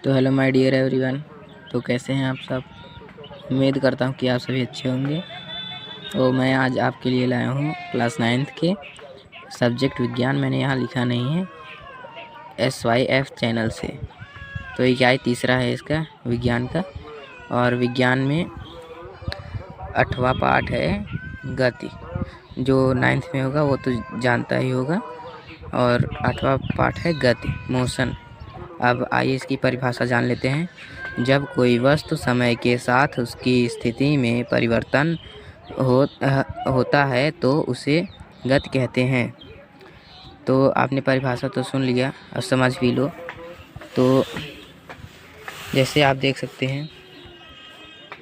तो hello my dear everyone. तो कैसे हैं आप सब। उम्मीद करता हूं कि आप सभी अच्छे होंगे। तो मैं आज आपके लिए लाया हूं क्लास 9th के सब्जेक्ट विज्ञान। मैंने यहाँ लिखा नहीं है, SYF चैनल से। तो ये क्या है, तीसरा है इसका विज्ञान का। और विज्ञान में 8वां पाठ है गति। जो 9th में होगा वो तो जानता ही होगा। और 8वां पाठ है गति, मोशन। अब आइए इसकी परिभाषा जान लेते हैं। जब कोई वस्तु समय के साथ उसकी स्थिति में परिवर्तन होता है तो उसे गति कहते हैं। तो आपने परिभाषा तो सुन लिया, अब समझ भी लो। तो जैसे आप देख सकते हैं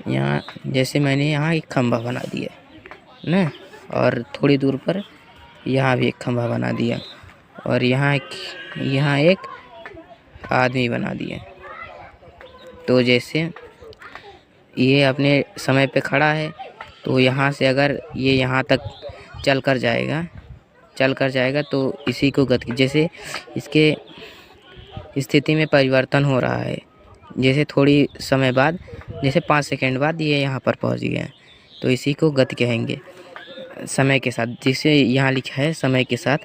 यहाँ, जैसे मैंने यहाँ एक खंभा बना दिया ना, और थोड़ी दूर पर यहाँ भी एक खंभा बना दिया, और यहाँ एक आदमी बना दिया। तो जैसे ये अपने समय पे खड़ा है, तो यहाँ से अगर ये यहाँ तक चल कर जाएगा तो इसी को गति। जैसे इसके स्थिति में परिवर्तन हो रहा है, जैसे थोड़ी समय बाद, जैसे 5 सेकंड बाद ये यहाँ पर पहुँच गया, तो इसी को गति कहेंगे समय के साथ। जिसे यहाँ लिखा है समय के साथ,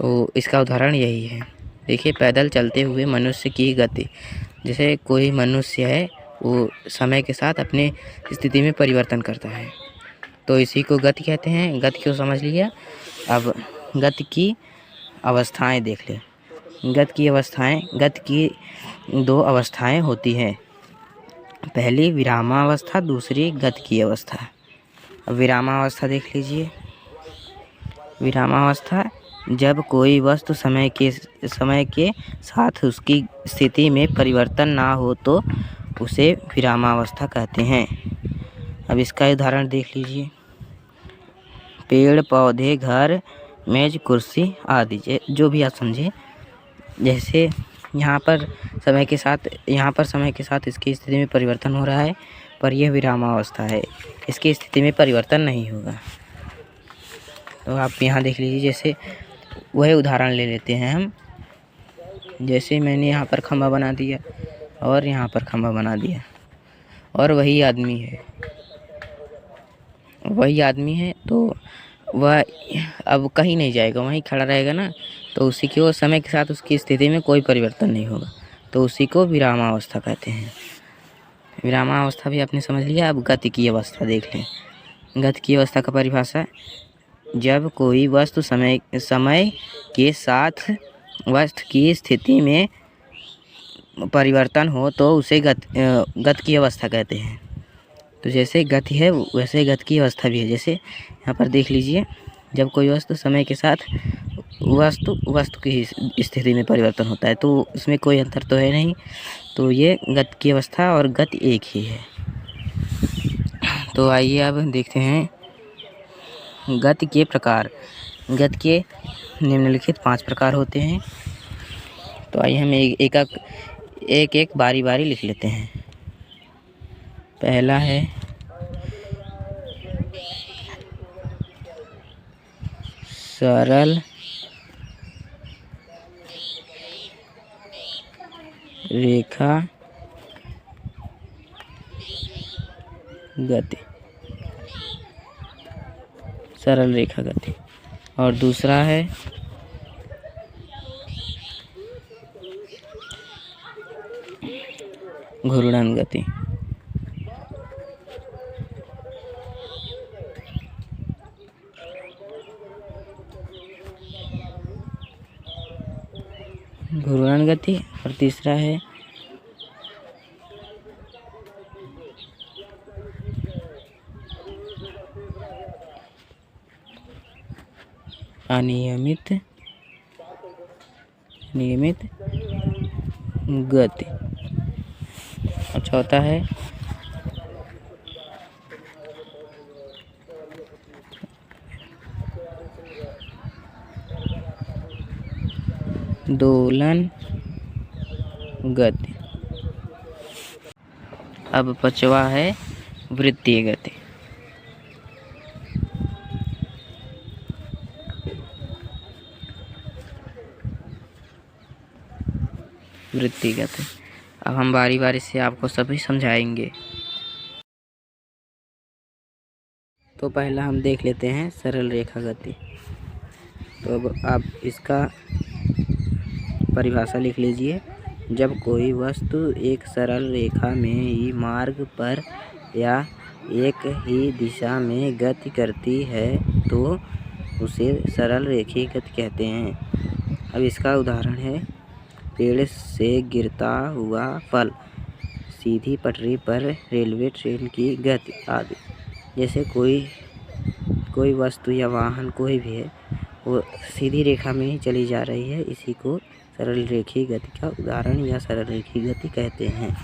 वो इसका उदाहरण यही है। देखिए, पैदल चलते हुए मनुष्य की गति। जैसे कोई मनुष्य है, वो समय के साथ अपने स्थिति में परिवर्तन करता है, तो इसी को गति कहते हैं। गति को समझ लिया। अब गति की अवस्थाएं देख ले। गति की 2 अवस्थाएं होती हैं। पहली विरामावस्था, दूसरी गति की अवस्था। अब विरामावस्था देख लीजिए। विरामावस्था, जब कोई वस्तु समय के साथ उसकी स्थिति में परिवर्तन ना हो तो उसे विरामावस्था कहते हैं। अब इसका उदाहरण देख लीजिए। पेड़ पौधे, घर, मेज, कुर्सी आदि, जो भी आप समझे। जैसे यहाँ पर समय के साथ इसकी स्थिति में परिवर्तन हो रहा है, पर यह विरामावस्था है, इसकी स्थिति में परिवर्तन नहीं होगा। तो आप यहाँ देख लीजिए। जैसे वही उदाहरण ले लेते हैं हम। जैसे मैंने यहाँ पर खंभा बना दिया और यहाँ पर खंभा बना दिया, और वही आदमी है, तो वह अब कहीं नहीं जाएगा, वहीं खड़ा रहेगा ना। तो उसी को समय के साथ उसकी स्थिति में कोई परिवर्तन नहीं होगा, तो उसी को विरामावस्था कहते हैं। विरामावस्था भी आपने समझ लिया। अब गति की अवस्था देख लें। गति की अवस्था का परिभाषा, जब कोई वस्तु समय के साथ वस्तु की स्थिति में परिवर्तन हो तो उसे गति की अवस्था कहते हैं। तो जैसे गति है वैसे गति की अवस्था भी है। जैसे यहाँ पर देख लीजिए, जब कोई वस्तु समय के साथ वस्तु की स्थिति में परिवर्तन होता है, तो इसमें कोई अंतर तो है नहीं, तो ये गति की अवस्था और गति एक ही है। तो आइए अब देखते हैं गति के प्रकार। गति के निम्नलिखित 5 प्रकार होते हैं। तो आइए हम एक बारी बारी लिख लेते हैं। पहला है सरल रेखा गति, सरल रेखा गति। और दूसरा है घूर्णन गति। और तीसरा है अनियमित गति। और चौथा है दोलन गति। अब 5वां है वृत्तीय गति। वृत्तिगत। अब हम बारी बारी से आपको सभी समझाएंगे। तो पहला हम देख लेते हैं सरल रेखा गति। तो अब आप इसका परिभाषा लिख लीजिए। जब कोई वस्तु एक सरल रेखा में ही मार्ग पर या एक ही दिशा में गति करती है तो उसे सरल रेखीय गति कहते हैं। अब इसका उदाहरण है पेड़ से गिरता हुआ फल, सीधी पटरी पर रेलवे ट्रेन की गति आदि। जैसे कोई वस्तु या वाहन कोई भी है वो सीधी रेखा में ही चली जा रही है, इसी को सरल रेखीय गति का उदाहरण या सरल रेखीय गति कहते हैं।